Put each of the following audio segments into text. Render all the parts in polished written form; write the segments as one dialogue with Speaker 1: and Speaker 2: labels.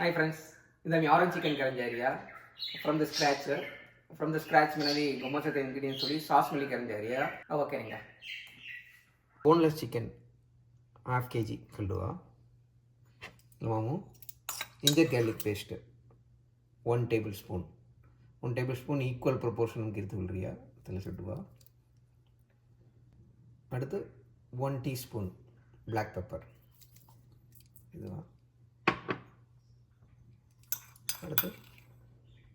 Speaker 1: Hi friends, this is orange chicken karanjariya from the scratch. From the scratch, manadi gommasatha ingredients soli sauce milli karanjariya. Okay ninga. Boneless chicken half kg kalduva. Lamamu ginger garlic paste 1 tablespoon. 1 tablespoon equal proportion kirthulriya thala sudduva. Adutha 1 teaspoon black pepper. Iduva. அடுத்து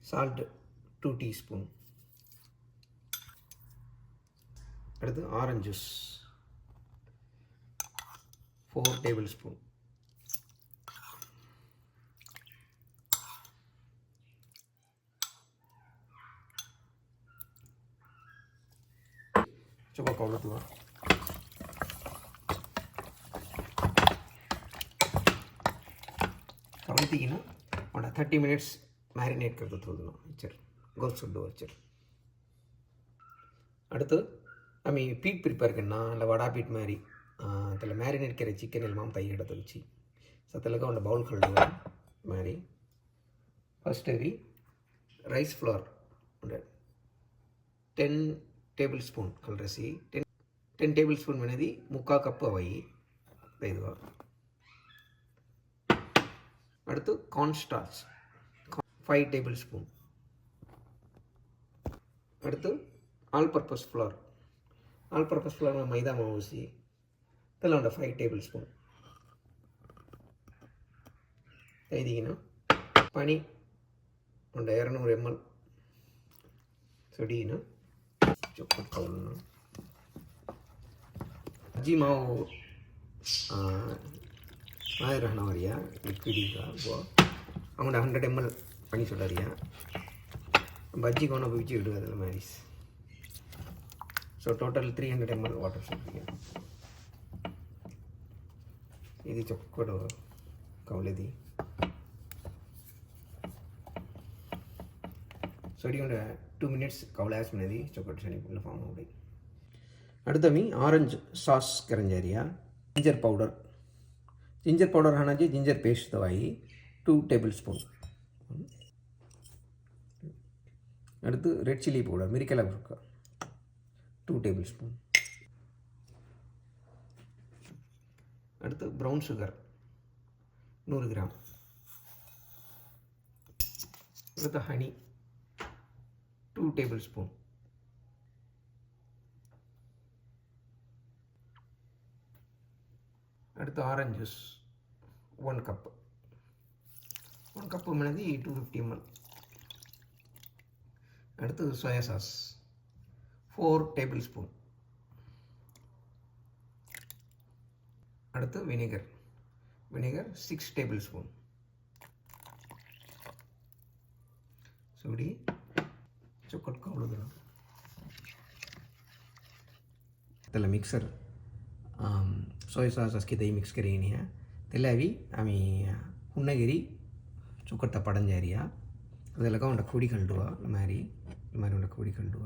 Speaker 1: salt 2 teaspoon. அடுத்து orange juice 4 table spoon. சும்மா கவுத்துவா. கவுத்திங்கன்னா 30 minutes marinate कर दो थोड़ा चल गोल सुड्डो चल அடுத்து நம்ம பீட் ப்ரிப்பேர் करना இல்ல வடா பீட் மாதிரி அதல मैरिनेट करे चिकन எல்லாம் தயிர் எடுத்து வச்சி சத்தலக ஒரு பவுல் கழுவுங்க மாதிரி first heavy rice flour 10 tablespoon கல்ரசி 10 டேபிள் ஸ்பூன் වෙනදී முக்கா கப் அவை இதுவா. அடுத்து corn starch 5 டேபிள் ஸ்பூன். அடுத்து ஆல் பர்பஸ் ஃப்ளோர் மைதா மாவு ஊசி இதெல்லாம் 5 டேபிள் ஸ்பூன். ஐதிகினா பனி 200 ml சொடினா சாக்லேட் கவுல்னா அஜி மாவு आया रहना वरिया लिक्विडी का वो अमौंट 100 ml पानी सोडा रिया बज्जी कोना बीची इडू अदल मैरिस सो टोटल 300 ml वाटर सोडिया इदी चोक्कोडो कवलेदी सोडियम 2 minutes कवलास मनेदी चोक्कोड सनी पुल्ला फॉर्म हो गई. அடுத்து ஆரஞ்சு சாஸ் கரஞ்சரியா जिंजर पाउडर खाना चाहिए जिंजर पेस्ट दवाई 2 टेबल स्पून. அடுத்து ரெட் சில்லி பவுடர் மிரிக்கலா புர்கா 2 டேபிள் ஸ்பூன். அடுத்து ப்ரௌன் சுகர் 100 கிராம். அடுத்து ஹனி 2 டேபிள் ஸ்பூன். அடுத்து ஆரஞ்சு ஜூஸ் 1 கப். 1 கப் மனதி 250 ml. அடுத்து சோயா சாஸ் 4 டேபிள் ஸ்பூன். அடுத்து வினிகர் 6 டேபிள் ஸ்பூன். सोडी चोकट कवलुदरा तला मिक्सर सोया सॉस असकी दही मिक्स करेनी है तेलावी आमी हुन्नगिरी चोकट पड़न जा रही है ಅದೆಲ್ಲಕ ಉಂಡ ಕೂಡಿ ಕಲ್ಡುವ ಮಾರಿ ಉಂಡ ಕೂಡಿ ಕಲ್ಡುವ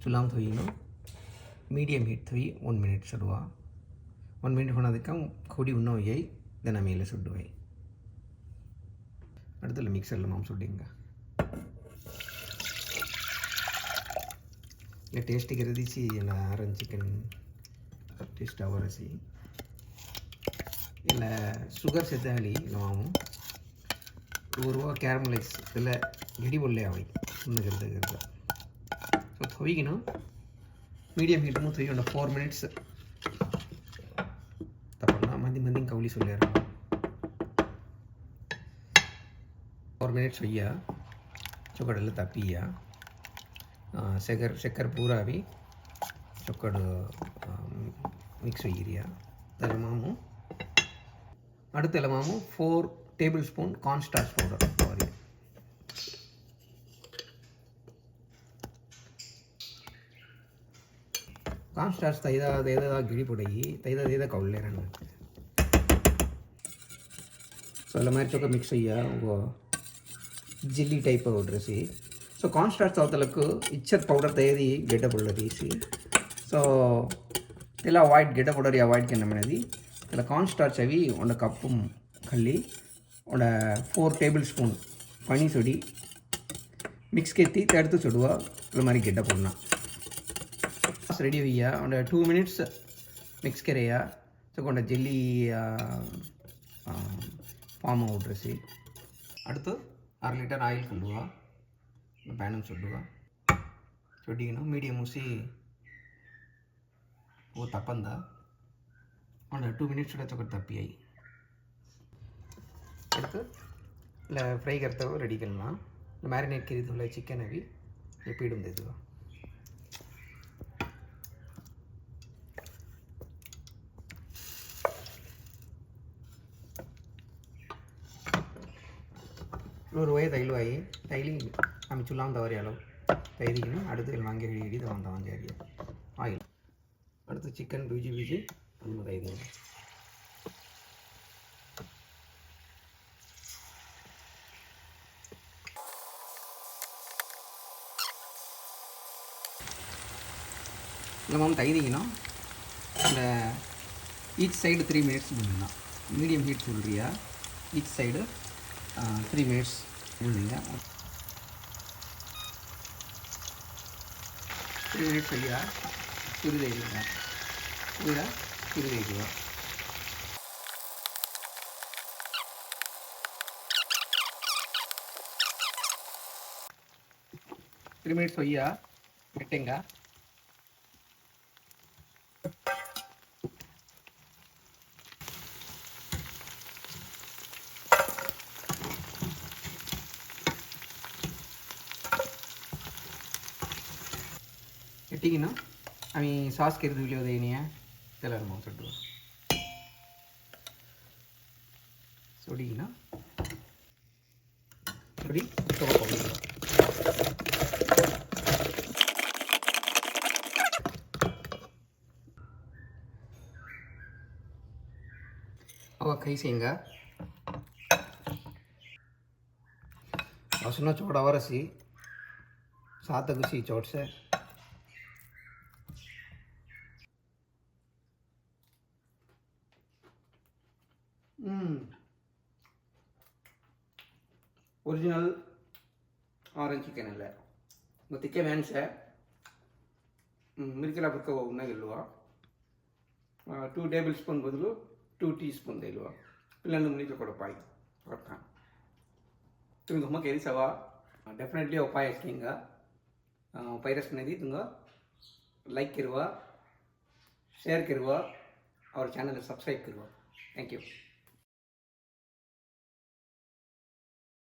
Speaker 1: ಚುಲಾಮ್ ಥೋಯಿನು ಮೀಡಿಯಂ ಹೀಟ್ ಥೋಯಿ 1 minute ಸುಡುವ 1 minute ಹೋಣದಕ್ಕೆ ಕೂಡಿ ಉಣ್ಣ ಹೋಯಿ ದೆನ ಮೇಲೆ ಸುಡುವ அடுத்தல மிக்சரில் மாம் சுட்டிங்க ये टेस्ट करदी सी ना आरन चिकन टेस्ट आवरसी ಇಲ್ಲ ಶುಗರ್ ಸೆದ್ದಾಲಿ ನಾವು ಊರುವ ಕ್ಯಾರಮಲೈಸ್ ಇಲ್ಲ ಗಿಡಿ ಬೊಲ್ಲೆ ಆವಿ ಸುಮ್ಮನೆ ಗರ್ದ ಸೊ ಥೋಯಿಗಿನ ಮೀಡಿಯಂ ಹೀಟ್ ಮು ಥೋಯಿ 4 minutes ತಪಣ್ಣ ಮಂದಿ ಕೌಲಿ ಸೊಲ್ಯಾರ 4 minutes होइया चोकड़ल तपिया शक्कर पूरा भी चोकड़ मिक्स होइरिया तलमामु அடுத்தலமாமு 4 tablespoon corn starch powder sorry corn starch ತೈದ ಗಿಡಿ ಪುಡಗಿ ತೈದ ಕೌಲ್ಲೆ ರನ್ನ ಸೊ ಎಲ್ಲ ಮಾರಿ ಚೋಕ ಮಿಕ್ಸ್ होइया वो जिली टाइप पाउडर सी सो corn starch అవతలకు ఇచ్చర్ పౌడర్ తయారీ గెడ్డ పౌడర్ తీసి సో ఇలా వైట్ గెడ్డ పౌడర్ అవాయిడ్ చేయడం అనేది ఇలా corn starch అవి 1 కప్పు కల్లి 4 tablespoon पानी सोडी मिक्स केती तड़तु सोडुवा मारी गिड्डा पोड़ना रेडी हुआ 2 minutes मिक्स करेया सो कोंड जेली फार्म आउट रसी அடுத்து 1/2 लीटर आयल சொல்லுவா पैन சொல்லுவா சொடினா மீடியம் ஊசி वो तपंदा 2 minutes छोड़ा चोकर तपी आई அடுத்து फ्राई करते हुए रेडी करना मैरिनेट करी हुए चिकन अभी पीड़ दे दूँ ஒரு வய தைலவாயி தைலி நம்ம சுல்லாம் தவறி அளவு தைரிக்கணும் அடுத்து வாங்கி இடி தவந்த வாங்கி அறிய ஆயில் அடுத்து சிக்கன் பீஜி பீஜி நம்ம தைரிக்கணும் நம்ம தைரிக்கணும் அந்த ஈச் சைடு 3 minutes பண்ணலாம் மீடியம் ஹீட் சொல்றியா ஈச் சைடு 3 minutes உள்ளீங்க 3 minutes இல்லையா சுருதைங்க சுருதைங்க 3 minutes होइया పెట్టేంగా పెట్టిగినా అవి సాస్ కెరిది విలువదేనియా తెలరమో చూడు సోడిగినా సోడి తోపొడి अब कई सेंगा असना चोड़ा वरसी सात गुसी चोट से ओरिजिनल ऑरेंज चिकन है तिक्के मैंस है मिर्कला पक्का उन्ना गिल्लुआ 2 tablespoon बदलू 2 teaspoon देलुआ पिल्लन मुनी जो करो पाई करता तुम घुमा केरी सवा डेफिनेटली उपाय किंगा पैरस ने दी तुंगा लाइक करवा शेयर करवा और चैनल सब्सक्राइब करवा थैंक यू